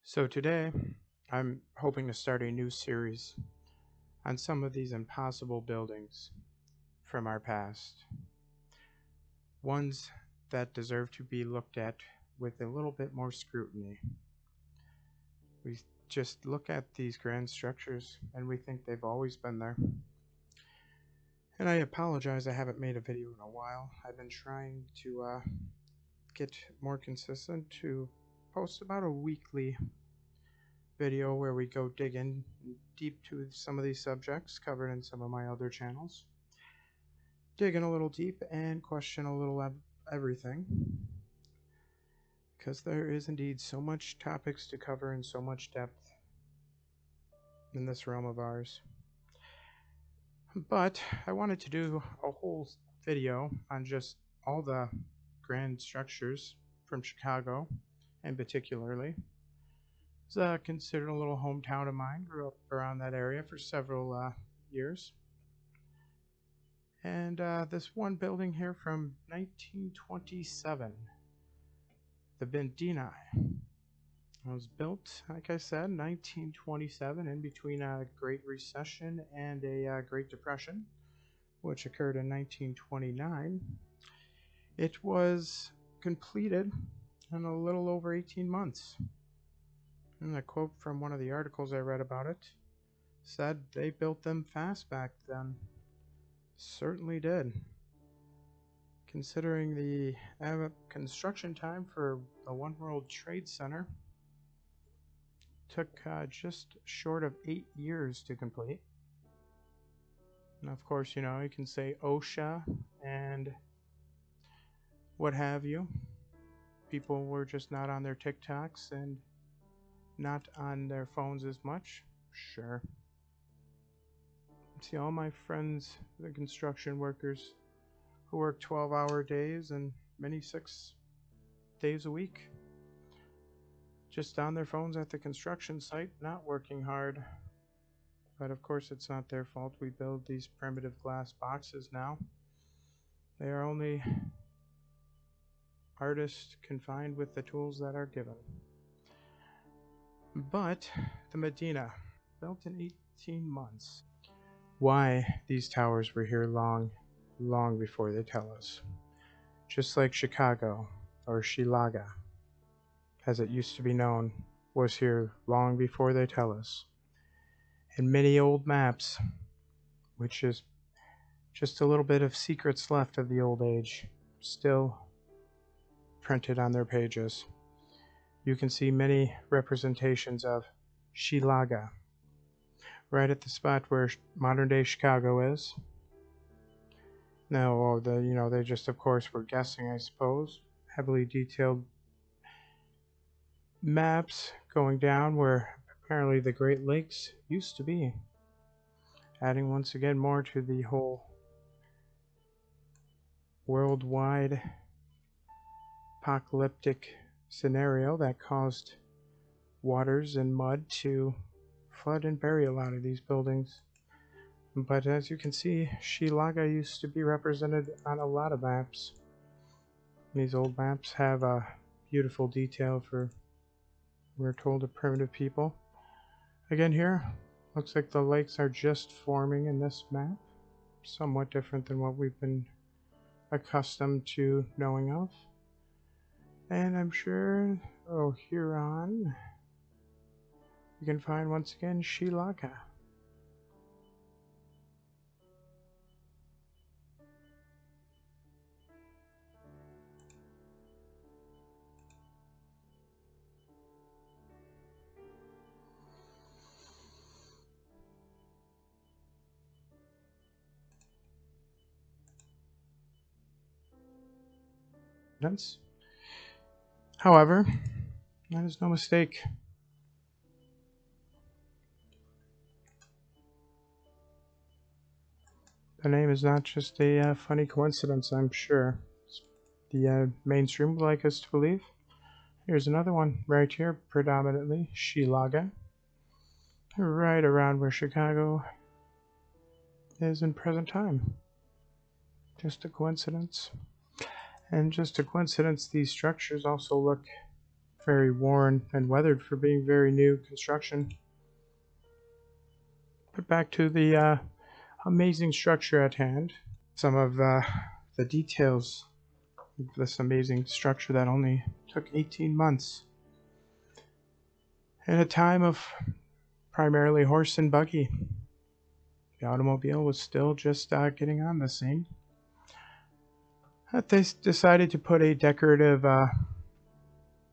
So today, I'm hoping to start a new series on some of these impossible buildings from our past. Ones that deserve to be looked at with a little bit more scrutiny. We just look at these grand structures and we think they've always been there. And I apologize, I haven't made a video in a while. I've been trying to get more consistent to post about a weekly video where we go dig in deep to some of these subjects covered in some of my other channels. Dig in a little deep and question a little everything. Because there is indeed so much topics to cover and so much depth in this realm of ours. But I wanted to do a whole video on just all the grand structures from Chicago, and particularly. It's considered a little hometown of mine. Grew up around that area for several years. And this one building here from 1927, the Medina. It was built, like I said, 1927, in between a Great Recession and a Great Depression, which occurred in 1929. It was completed in a little over 18 months. And a quote from one of the articles I read about it said they built them fast back then. Certainly did. Considering the construction time for the One World Trade Center took just short of 8 years to complete. And of course, you can say OSHA and what have you. People were just not on their TikToks and not on their phones as much. Sure. See, all my friends, the construction workers who work 12-hour days and many 6 days a week, just on their phones at the construction site, not working hard. But of course, it's not their fault. We build these primitive glass boxes now. They are only artists confined with the tools that are given. But the Medina, built in 18 months. Why these towers were here long before they tell us. Just like Chicago, or Chilaga, as it used to be known, was here long before they tell us. And many old maps, which is just a little bit of secrets left of the old age, still printed on their pages. You can see many representations of Chilaga, right at the spot where modern-day Chicago is. Now, they just, of course, were guessing, I suppose. Heavily detailed maps going down where apparently the Great Lakes used to be. Adding once again more to the whole worldwide apocalyptic scenario that caused waters and mud to flood and bury a lot of these buildings. But as you can see, Chilaga used to be represented on a lot of maps. These old maps have a beautiful detail for, we're told, a primitive people. Again here, looks like the lakes are just forming in this map. Somewhat different than what we've been accustomed to knowing of. And I'm sure, Huron, you can find once again Chilaga. However, that is no mistake. The name is not just a funny coincidence, I'm sure. The mainstream would like us to believe. Here's another one right here, predominantly Chilaga, right around where Chicago is in present time. Just a coincidence. And just a coincidence, these structures also look very worn and weathered for being very new construction. But back to the amazing structure at hand. Some of the details of this amazing structure that only took 18 months. In a time of primarily horse and buggy, the automobile was still just getting on the scene. They decided to put a decorative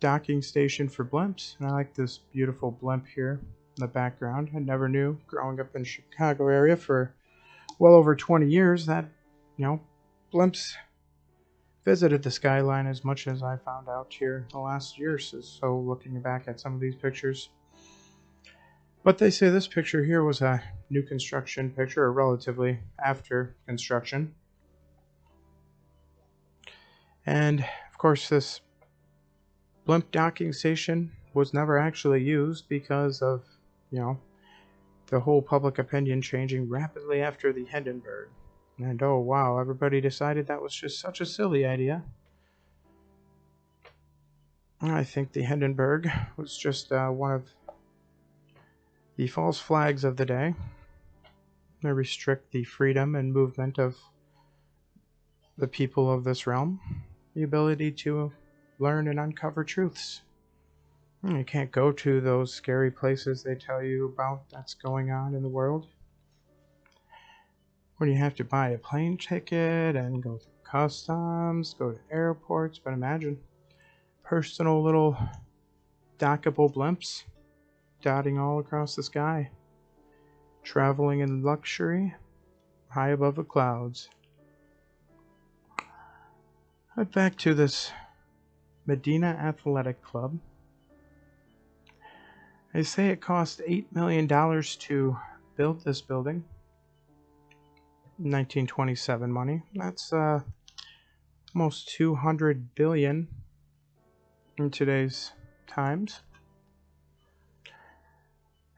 docking station for blimps, and I like this beautiful blimp here in the background. I never knew, growing up in the Chicago area for well over 20 years, that, you know, blimps visited the skyline as much as I found out here in the last year or so, looking back at some of these pictures. But they say this picture here was a new construction picture, or relatively after construction. And of course, this blimp docking station was never actually used because of, you know, the whole public opinion changing rapidly after the Hindenburg. And oh wow, everybody decided that was just such a silly idea. I think the Hindenburg was just one of the false flags of the day. They restrict the freedom and movement of the people of this realm, the ability to learn and uncover truths. You can't go to those scary places they tell you about that's going on in the world, when you have to buy a plane ticket and go through customs, go to airports. But imagine personal little dockable blimps dotting all across the sky, traveling in luxury high above the clouds. But back to this Medinah Athletic Club. They say it cost $8 million to build this building. 1927 money. That's almost 200 billion in today's times.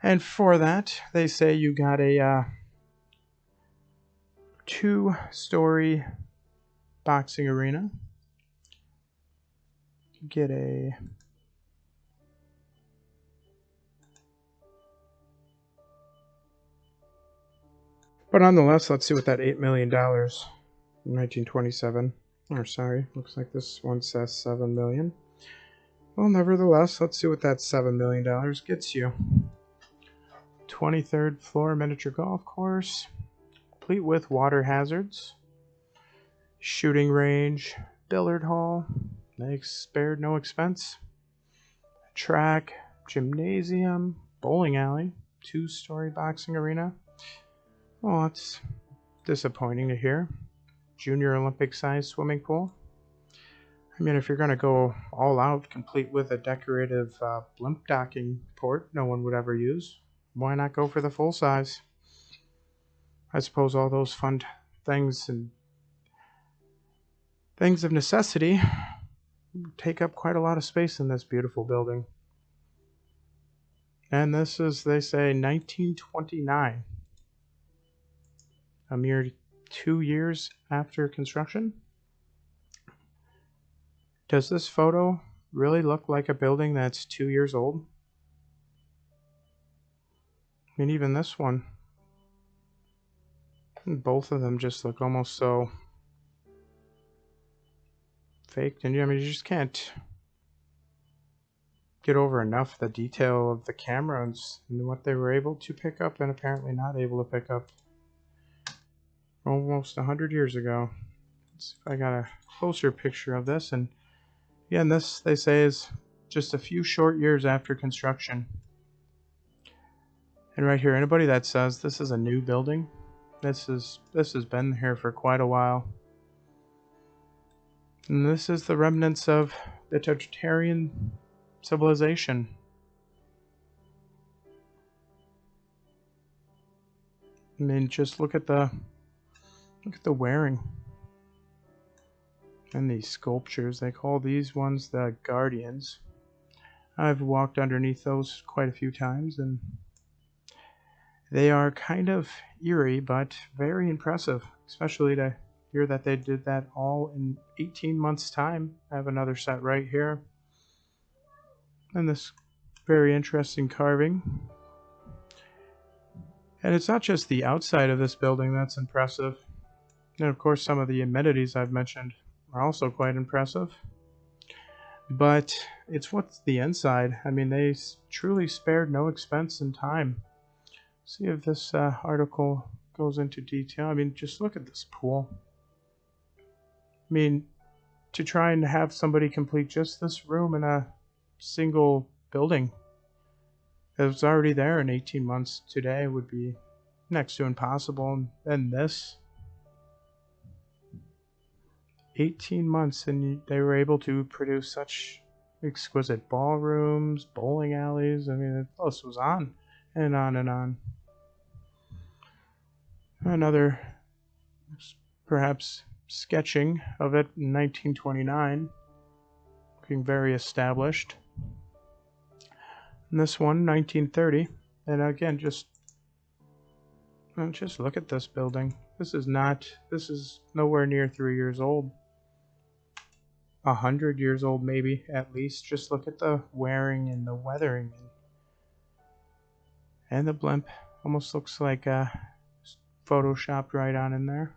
And for that, they say you got a 2-story boxing arena. Get a But nonetheless, let's see what that $8 million in 1927, or sorry, looks like this one says $7 million. Well, nevertheless, let's see what that $7 million gets you. 23rd floor miniature golf course, complete with water hazards, shooting range, billiard hall, they spared no expense, track, gymnasium, bowling alley, 2-story boxing arena. Well, that's disappointing to hear. Junior Olympic-sized swimming pool. I mean, if you're going to go all out, complete with a decorative blimp docking port no one would ever use, why not go for the full size? I suppose all those fun things and things of necessity take up quite a lot of space in this beautiful building. And this is, they say, 1929. A mere 2 years after construction. Does this photo really look like a building that's 2 years old? I mean, even this one. Both of them just look almost so faked. And I mean, you just can't get over enough the detail of the cameras and what they were able to pick up and apparently not able to pick up almost 100 years ago. Let's see if I got a closer picture of this. And again, this, they say, is just a few short years after construction. And right here, anybody that says this is a new building, this has been here for quite a while. And this is the remnants of the Tartarian civilization. I mean, just look at the wearing and these sculptures. They call these ones the guardians. I've walked underneath those quite a few times, and they are kind of eerie but very impressive, especially to hear that they did that all in 18 months time. I have another set right here. And this very interesting carving. And it's not just the outside of this building that's impressive. And of course, some of the amenities I've mentioned are also quite impressive. But it's what's the inside. I mean, they truly spared no expense and time. See if this article goes into detail. I mean, just look at this pool. I mean, to try and have somebody complete just this room in a single building that was already there in 18 months today would be next to impossible. And this, 18 months, and they were able to produce such exquisite ballrooms, bowling alleys. I mean, the list was on and on and on. Another, perhaps, sketching of it in 1929, looking very established. And this one, 1930, and again, just look at this building. This is nowhere near 3 years old. 100 years old, maybe, at least. Just look at the wearing and the weathering. And the blimp almost looks like photoshopped right on in there.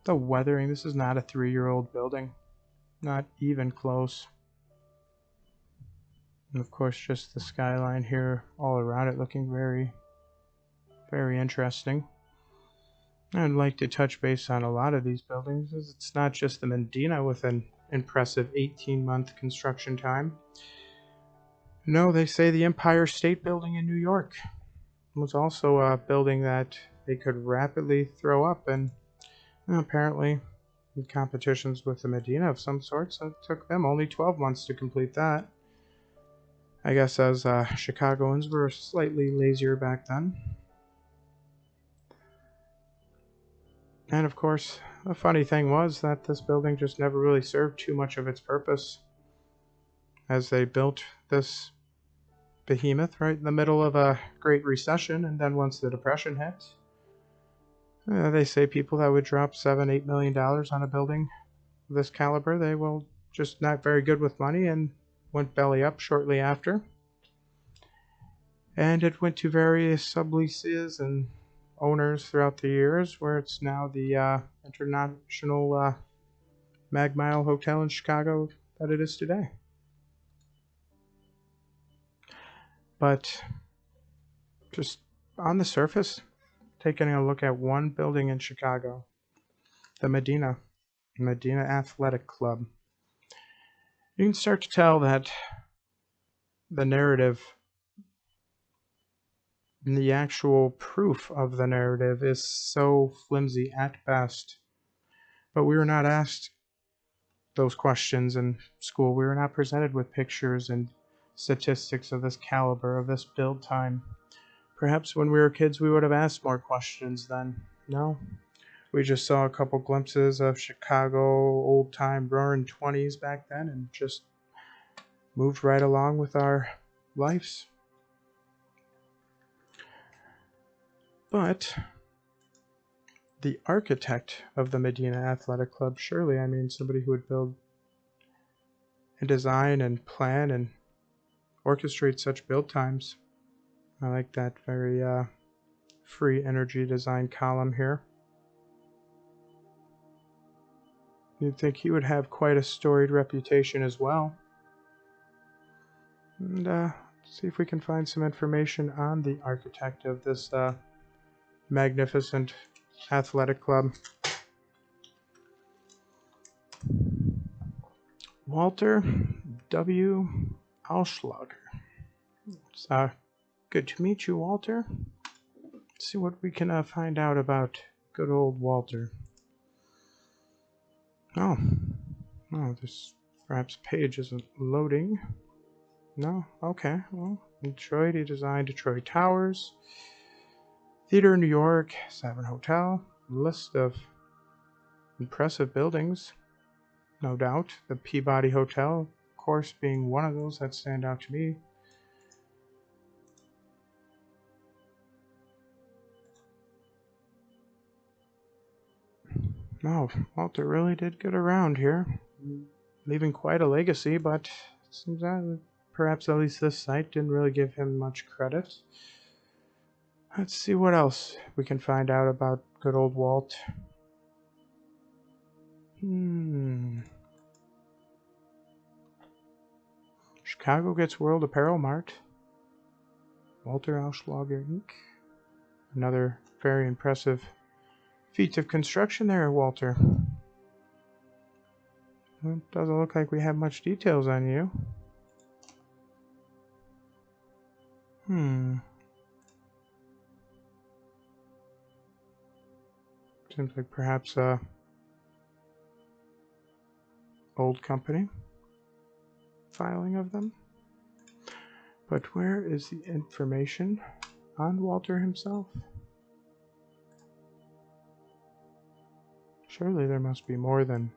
The weathering, this is not a 3-year-old building. Not even close. And of course, just the skyline here all around it looking very, very interesting. I'd like to touch base on a lot of these buildings. It's not just the Medina with an impressive 18-month construction time. No, they say the Empire State Building in New York was also a building that they could rapidly throw up, and apparently in competitions with the Medina of some sorts, it took them only 12 months to complete that. I guess as Chicagoans were slightly lazier back then. And of course, the funny thing was that this building just never really served too much of its purpose, as they built this behemoth right in the middle of a Great Recession, and then once the Depression hit, they say people that would drop $7-8 million on a building of this caliber, they were just not very good with money and went belly up shortly after. And it went to various subleases and owners throughout the years, where it's now the international Mag Mile Hotel in Chicago that it is today. But just on the surface, taking a look at one building in Chicago, the Medinah Athletic Club, you can start to tell that the narrative, the actual proof of the narrative, is so flimsy at best. But we were not asked those questions in school. We were not presented with pictures and statistics of this caliber, of this build time. Perhaps when we were kids we would have asked more questions then. No. We just saw a couple glimpses of Chicago old-time roaring 20s back then and just moved right along with our lives. But the architect of the Medina Athletic Club, surely, I mean, somebody who would build and design and plan and orchestrate such build times. I like that very free energy design column here. You'd think he would have quite a storied reputation as well. And see if we can find some information on the architect of this magnificent athletic club. Walter W. Ahlschlager. It's good to meet you, Walter. Let's see what we can find out about good old Walter. Oh, this perhaps page isn't loading. No? Okay. Well, in Detroit, he designed Detroit Towers, Theater in New York, Savin Hotel, list of impressive buildings, no doubt. The Peabody Hotel, of course, being one of those that stand out to me. No, Walter really did get around here, leaving quite a legacy, but Seems that perhaps at least this site didn't really give him much credit. Let's see what else we can find out about good old Walt. Chicago gets World Apparel Mart. Walter Ahlschlager Inc. Another very impressive feat of construction there, Walter. It doesn't look like we have much details on you. Seems like perhaps a old company filing of them. But where is the information on Walter himself? Surely there must be more than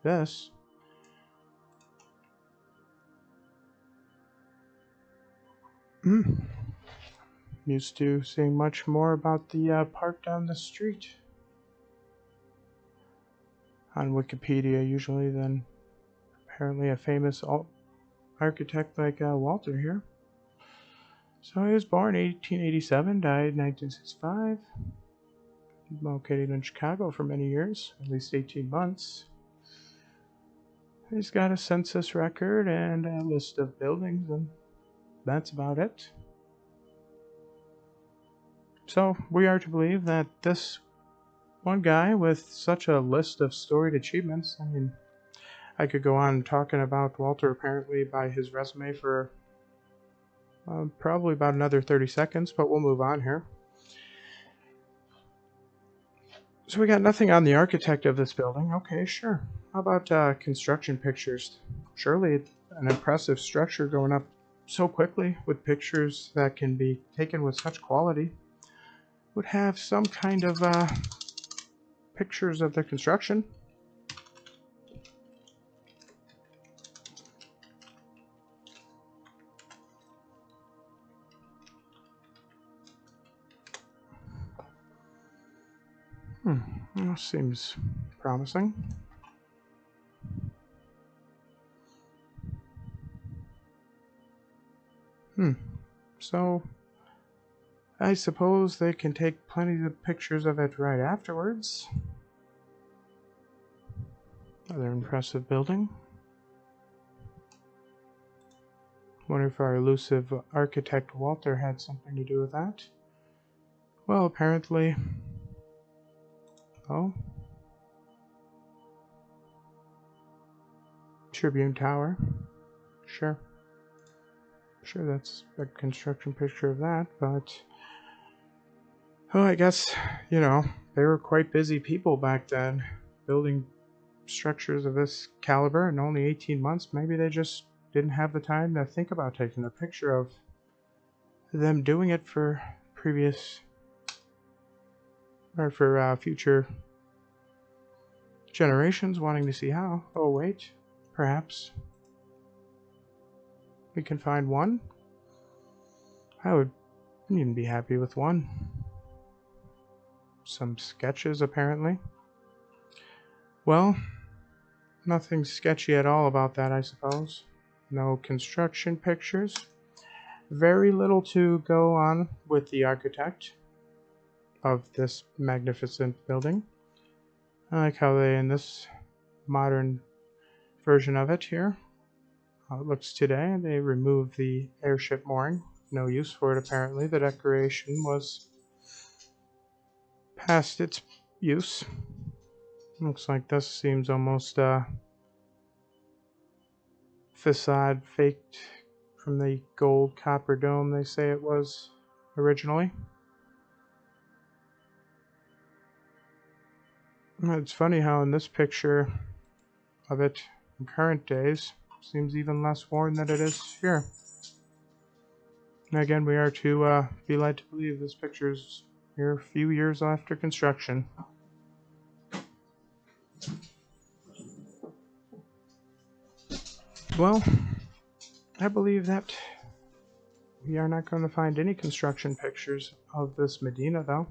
this. Used to seeing much more about the park down the street on Wikipedia usually than apparently a famous architect like Walter here. So he was born in 1887, died in 1965. Located in Chicago for many years, at least 18 months. He's got a census record and a list of buildings, and that's about it. So we are to believe that this one guy with such a list of storied achievements, I mean, I could go on talking about Walter apparently by his resume for probably about another 30 seconds, but we'll move on here. So we got nothing on the architect of this building. Okay, sure. How about construction pictures? Surely an impressive structure going up so quickly with pictures that can be taken with such quality would have some kind of pictures of the construction. Well, seems promising. So I suppose they can take plenty of pictures of it right afterwards. Another impressive building. Wonder if our elusive architect Walter had something to do with that. Well, apparently. Oh. Tribune Tower. Sure. Sure, that's a construction picture of that, but... Oh, I guess, you know, they were quite busy people back then, building structures of this caliber in only 18 months. Maybe they just didn't have the time to think about taking a picture of them doing it for previous... or for future generations wanting to see how. Oh, wait. Perhaps we can find one? I would even be happy with one. Some sketches, apparently. Well, nothing sketchy at all about that, I suppose. No construction pictures. Very little to go on with the architect of this magnificent building. I like how they, in this modern version of it here, how it looks today, they removed the airship mooring. No use for it, apparently. The decoration was past its use. Looks like this seems almost facade faked from the gold copper dome they say it was originally. It's funny how in this picture of it in current days seems even less worn than it is here. And again, we are to be led to believe this picture is here a few years after construction. Well, I believe that we are not going to find any construction pictures of this Medina, though.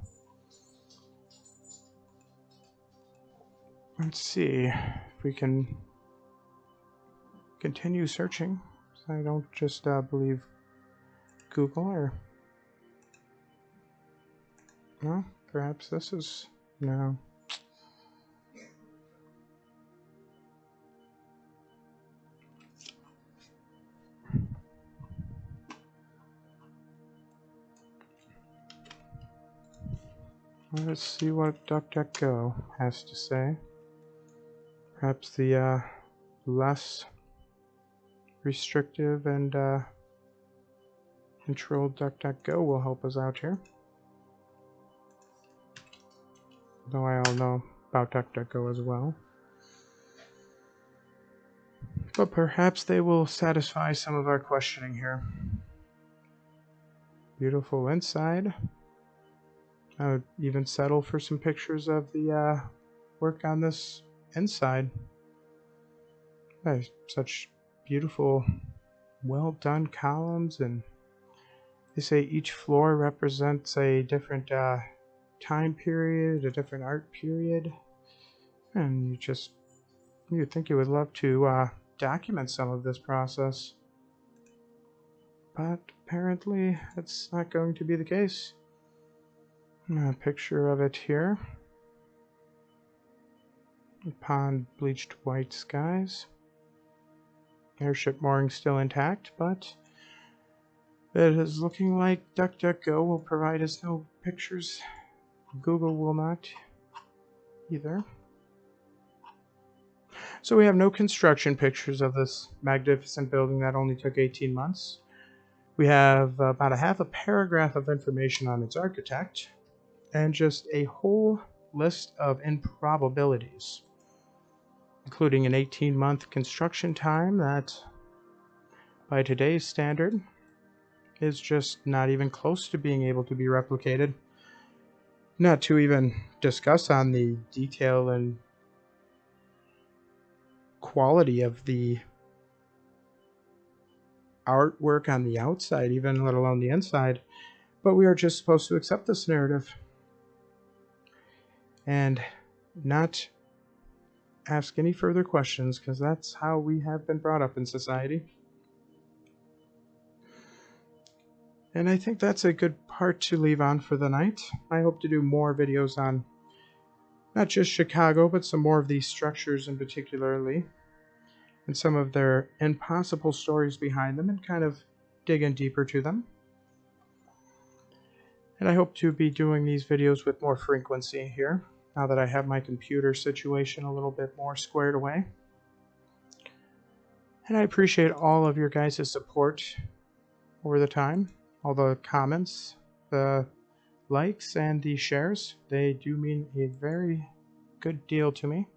Let's see if we can continue searching. I don't just believe Google, or... Well, perhaps this is... No. Let's see what DuckDuckGo has to say. Perhaps the less restrictive and controlled DuckDuckGo will help us out here. Though I all know about DuckDuckGo as well. But perhaps they will satisfy some of our questioning here. Beautiful inside. I would even settle for some pictures of the work on this inside. Such beautiful, well done columns, and they say each floor represents a different time period, a different art period, and you'd think you would love to document some of this process. But apparently that's not going to be the case. A picture of it here. Upon bleached white skies. Airship mooring still intact, but it is looking like DuckDuckGo will provide us no pictures. Google will not either. So we have no construction pictures of this magnificent building that only took 18 months. We have about a half a paragraph of information on its architect, and just a whole list of improbabilities, including an 18-month construction time that, by today's standard, is just not even close to being able to be replicated. Not to even discuss on the detail and quality of the artwork on the outside, even let alone the inside. But we are just supposed to accept this narrative and not ask any further questions, because that's how we have been brought up in society. And I think that's a good part to leave on for the night. I hope to do more videos on not just Chicago, but some more of these structures in particularly, and some of their impossible stories behind them, and kind of dig in deeper to them. And I hope to be doing these videos with more frequency here, now that I have my computer situation a little bit more squared away. And I appreciate all of your guys' support over the time. All the comments, the likes, and the shares. They do mean a very good deal to me.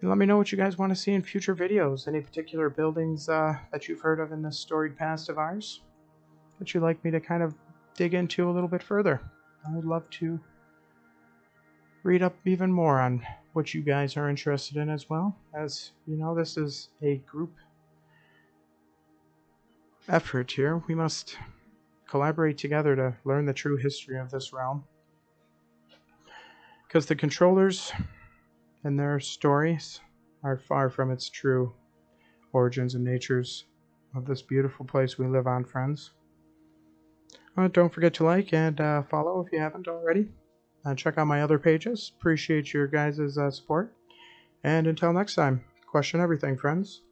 And let me know what you guys want to see in future videos. Any particular buildings that you've heard of in this storied past of ours that you'd like me to kind of dig into a little bit further. I would love to read up even more on what you guys are interested in as well. As you know, this is a group effort here. We must collaborate together to learn the true history of this realm. Because the controllers and their stories are far from its true origins and natures of this beautiful place we live on, friends. Don't forget to like and follow if you haven't already. Check out my other pages. Appreciate your guys' support. And until next time, question everything, friends.